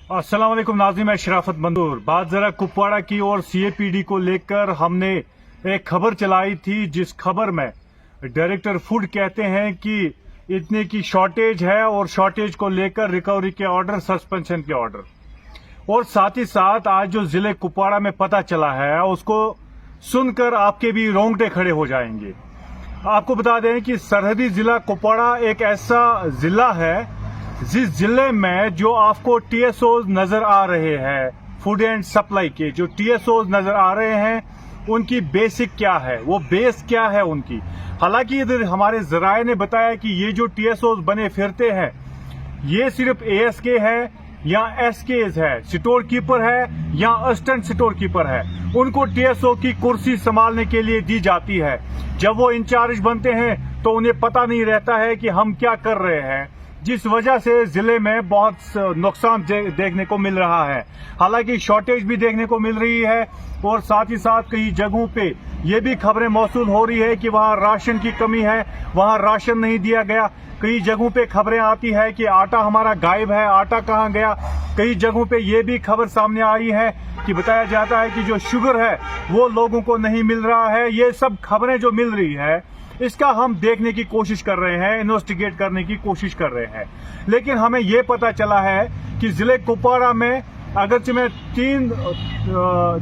अस्सलाम वालेकुम नाज़रीन, मैं शराफत मंदूर। बात जरा कुपवाड़ा की और सीएपीडी को लेकर हमने एक खबर चलाई थी, जिस खबर में डायरेक्टर फूड कहते हैं कि इतने की शॉर्टेज है और शॉर्टेज को लेकर रिकवरी के ऑर्डर, सस्पेंशन के ऑर्डर। और साथ ही साथ आज जो जिले कुपवाड़ा में पता चला है उसको सुनकर आपके भी रोंगटे खड़े हो जाएंगे। आपको बता दें कि सरहदी जिला कुपवाड़ा एक ऐसा जिला है जिस जिले में जो आपको टीएसओ नजर आ रहे हैं, फूड एंड सप्लाई के जो टीएसओ नजर आ रहे हैं, उनकी बेसिक क्या है, वो बेस क्या है उनकी। हालांकि इधर हमारे जराये ने बताया कि ये जो टीएसओ बने फिरते हैं ये सिर्फ एएसके है या एसकेज है, स्टोर कीपर है या असिस्टेंट स्टोर कीपर है, उनको टीएसओ की कुर्सी संभालने के लिए दी जाती है। जब वो इंचार्ज बनते हैं तो उन्हें पता नहीं रहता है कि हम क्या कर रहे हैं, जिस वजह से जिले में बहुत नुकसान देखने को मिल रहा है। हालांकि शॉर्टेज भी देखने को मिल रही है और साथ ही साथ कई जगहों पे ये भी खबरें मौसूल हो रही है कि वहां राशन की कमी है, वहां राशन नहीं दिया गया। कई जगहों पे खबरें आती है कि आटा हमारा गायब है, आटा कहां गया। कई जगहों पे ये भी खबर सामने आई है कि बताया जाता है कि जो शुगर है वो लोगों को नहीं मिल रहा है। ये सब खबरें जो मिल रही है इसका हम देखने की कोशिश कर रहे हैं, इन्वेस्टिगेट करने की कोशिश कर रहे हैं। लेकिन हमें यह पता चला है कि जिले कुपवाड़ा में अगरचे मैं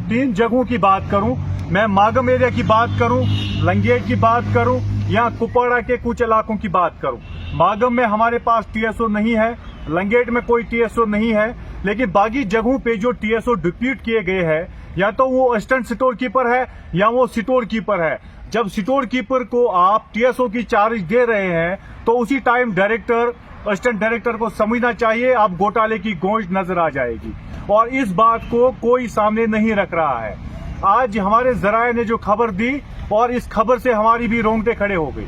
तीन जगहों की बात करूं, मैं मागम एरिया की बात करूं, लंगेट की बात करूं या कुपवाड़ा के कुछ इलाकों की बात करूं। मागम में हमारे पास टीएसओ नहीं है, लंगेट में कोई टीएसओ नहीं है, लेकिन बाकी जगहों पे जो टीएसओ डिप्यूट किए गए हैं या तो वो असिस्टेंट स्टोर कीपर है या वो स्टोर कीपर है। जब स्टोर कीपर को आप टीएसओ की चार्ज दे रहे हैं तो उसी टाइम डायरेक्टर, असिस्टेंट डायरेक्टर को समझना चाहिए अब घोटाले की गूंज नजर आ जाएगी, और इस बात को कोई सामने नहीं रख रहा है। आज हमारे जराये ने जो खबर दी और इस खबर से हमारी भी रोंगटे खड़े हो गई,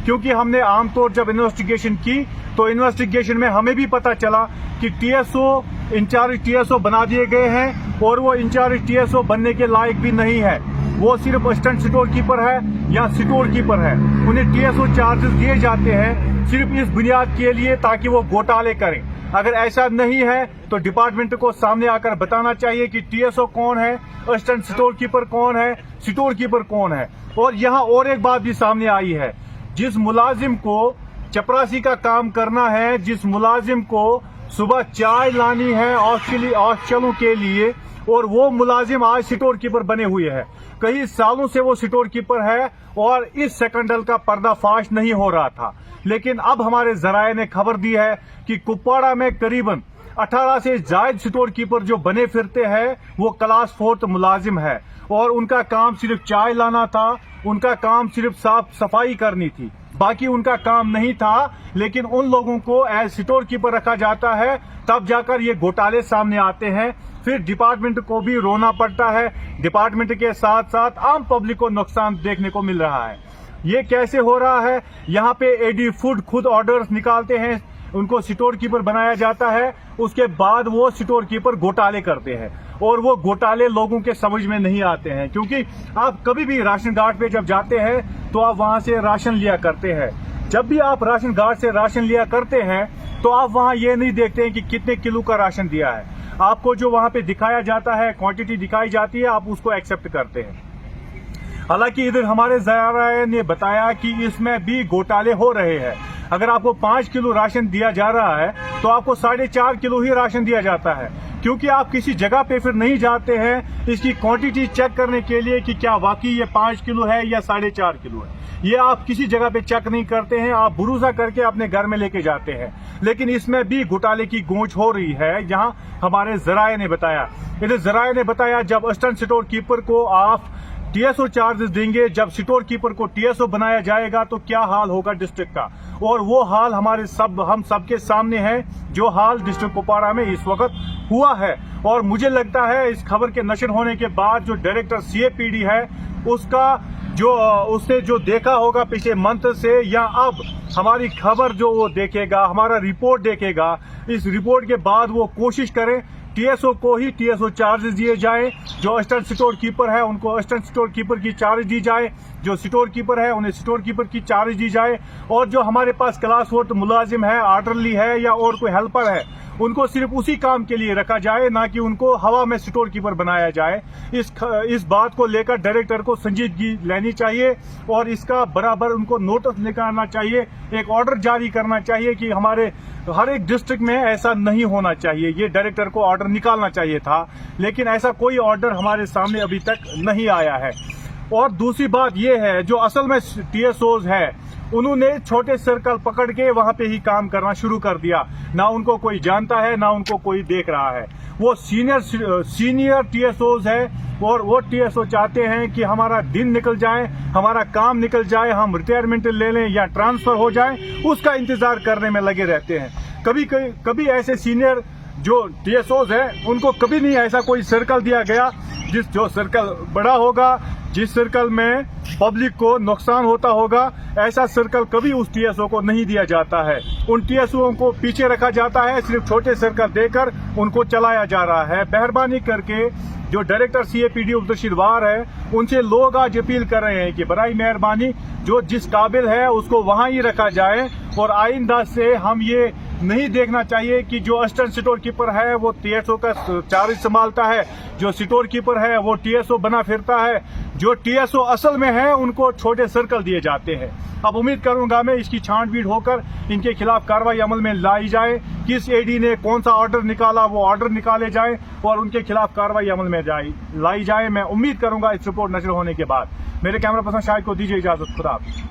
क्योंकि हमने आमतौर जब इन्वेस्टिगेशन की तो इन्वेस्टिगेशन में हमें भी पता चला कि टीएसओ, इंचार्ज टीएसओ बना दिए गए हैं और वो इंचार्ज टीएसओ बनने के लायक भी नहीं है। वो सिर्फ असिस्टेंट स्टोर कीपर है या स्टोर कीपर है। उन्हें टीएसओ चार्जेस दिए जाते हैं सिर्फ इस बुनियाद के लिए ताकि वो घोटाले करें। अगर ऐसा नहीं है तो डिपार्टमेंट को सामने आकर बताना चाहिए कि टीएसओ कौन है, असिस्टेंट स्टोर कीपर कौन है, स्टोर कीपर कौन है। और यहाँ और एक बात भी सामने आई है, जिस मुलाजिम को चपरासी का काम करना है, जिस मुलाजिम को सुबह चाय लानी है ऑस्ट्रेलों के लिए, और वो मुलाजिम आज स्टोर कीपर बने हुए हैं। कई सालों से वो स्टोर कीपर है और इस स्कैंडल का पर्दाफाश नहीं हो रहा था। लेकिन अब हमारे जराये ने खबर दी है कि कुपवाड़ा में करीबन 18 से ज्यादा स्टोर कीपर जो बने फिरते हैं वो क्लास 4 मुलाजिम है और उनका काम सिर्फ चाय लाना था, उनका काम सिर्फ साफ सफाई करनी थी, बाकी उनका काम नहीं था। लेकिन उन लोगों को एज स्टोर कीपर रखा जाता है, तब जाकर ये घोटाले सामने आते हैं। फिर डिपार्टमेंट को भी रोना पड़ता है, डिपार्टमेंट के साथ साथ आम पब्लिक को नुकसान देखने को मिल रहा है। ये कैसे हो रहा है? यहाँ पे एडी फूड खुद ऑर्डर्स निकालते हैं, उनको स्टोर कीपर बनाया जाता है, उसके बाद वो स्टोर कीपर घोटाले करते हैं और वो घोटाले लोगों के समझ में नहीं आते हैं। क्योंकि आप कभी भी राशन कार्ड पे जब जाते हैं तो आप वहां से राशन लिया करते हैं। जब भी आप राशन कार्ड से राशन लिया करते हैं तो आप वहां ये नहीं देखते हैं कि कितने किलो का राशन दिया है। आपको जो वहां पे दिखाया जाता है, क्वांटिटी दिखाई जाती है, आप उसको एक्सेप्ट करते हैं। हालांकि इधर हमारे जराये ने बताया कि इसमें भी घोटाले हो रहे हैं। अगर आपको 5 किलो राशन दिया जा रहा है तो आपको 4.5 किलो ही राशन दिया जाता है, क्योंकि आप किसी जगह पे फिर नहीं जाते हैं इसकी क्वांटिटी चेक करने के लिए कि क्या वाकई ये 5 किलो है या 4.5 किलो है। ये आप किसी जगह पे चेक नहीं करते हैं, आप भरोसा करके अपने घर में लेके जाते हैं। लेकिन इसमें भी घोटाले की गूंज हो रही है, जहां हमारे जराये ने बताया। इधर जराये ने बताया जब असिस्टेंट स्टोर कीपर को आप टीएसओ चार्जेस देंगे, जब स्टोर कीपर को टीएसओ बनाया जाएगा तो क्या हाल होगा डिस्ट्रिक्ट का। और वो हाल हम सबके सामने है, जो हाल डिस्ट्रिक्ट कुपवाड़ा में इस वक्त हुआ है। और मुझे लगता है इस खबर के नशर होने के बाद जो डायरेक्टर सीएपीडी है उसने जो देखा होगा पिछले मंथ से या अब हमारी खबर जो वो देखेगा, हमारा रिपोर्ट देखेगा, इस रिपोर्ट के बाद वो कोशिश करें टीएसओ को ही टीएसओ चार्जेस दिए जाए। जो असिस्टेंट स्टोर कीपर है उनको असिस्टेंट स्टोर कीपर की चार्ज दी जाए, जो स्टोर कीपर है उन्हें स्टोर कीपर की चार्ज दी जाए, और जो हमारे पास क्लास 4 मुलाजिम है, आर्डरली है या और कोई हेल्पर है उनको सिर्फ उसी काम के लिए रखा जाए, ना कि उनको हवा में स्टोर कीपर बनाया जाए। इस बात को लेकर डायरेक्टर को संजीदगी लेनी चाहिए और इसका बराबर उनको नोटिस निकालना चाहिए, एक ऑर्डर जारी करना चाहिए कि हमारे हर एक डिस्ट्रिक्ट में ऐसा नहीं होना चाहिए। ये डायरेक्टर को ऑर्डर निकालना चाहिए था, लेकिन ऐसा कोई ऑर्डर हमारे सामने अभी तक नहीं आया है। और दूसरी बात यह है, जो असल में टीएसओज है उन्होंने छोटे सर्कल पकड़ के वहां पे ही काम करना शुरू कर दिया। ना उनको कोई जानता है, ना उनको कोई देख रहा है। वो सीनियर टीएसओज है और वो टीएसओ चाहते हैं कि हमारा दिन निकल जाए, हमारा काम निकल जाए, हम रिटायरमेंट ले लें या ट्रांसफर हो जाए, उसका इंतजार करने में लगे रहते हैं। कभी ऐसे सीनियर जो टीएसओज है उनको कभी नहीं ऐसा कोई सर्कल दिया गया जो सर्कल बड़ा होगा, जिस सर्कल में पब्लिक को नुकसान होता होगा, ऐसा सर्कल कभी उस टीएसओ को नहीं दिया जाता है। उन टीएसओ को पीछे रखा जाता है, सिर्फ छोटे सर्कल देकर उनको चलाया जा रहा है। मेहरबानी करके जो डायरेक्टर सीएपीडी उबदशीर वार है, उनसे लोग आज अपील कर रहे हैं कि बराई मेहरबानी जो जिस काबिल है उसको वहां ही रखा जाए और आइंदा से हम ये नहीं देखना चाहिए कि जो असिस्टेंट स्टोर कीपर है वो टीएसओ का चार्ज संभालता है, जो स्टोर कीपर है वो टीएसओ बना फिरता है। जो टीएसओ असल में है उनको छोटे सर्कल दिए जाते हैं। अब उम्मीद करूंगा मैं इसकी छांटबीन होकर इनके खिलाफ कार्रवाई अमल में लाई जाए। किस एडी ने कौन सा ऑर्डर निकाला वो ऑर्डर निकाले जाए और उनके खिलाफ कार्रवाई अमल में लाई जाए। मैं उम्मीद करूंगा इस रिपोर्ट नजर होने के बाद। मेरे कैमरा पर्सन शाहिद को दीजिए इजाजत। खुदा हाफिज।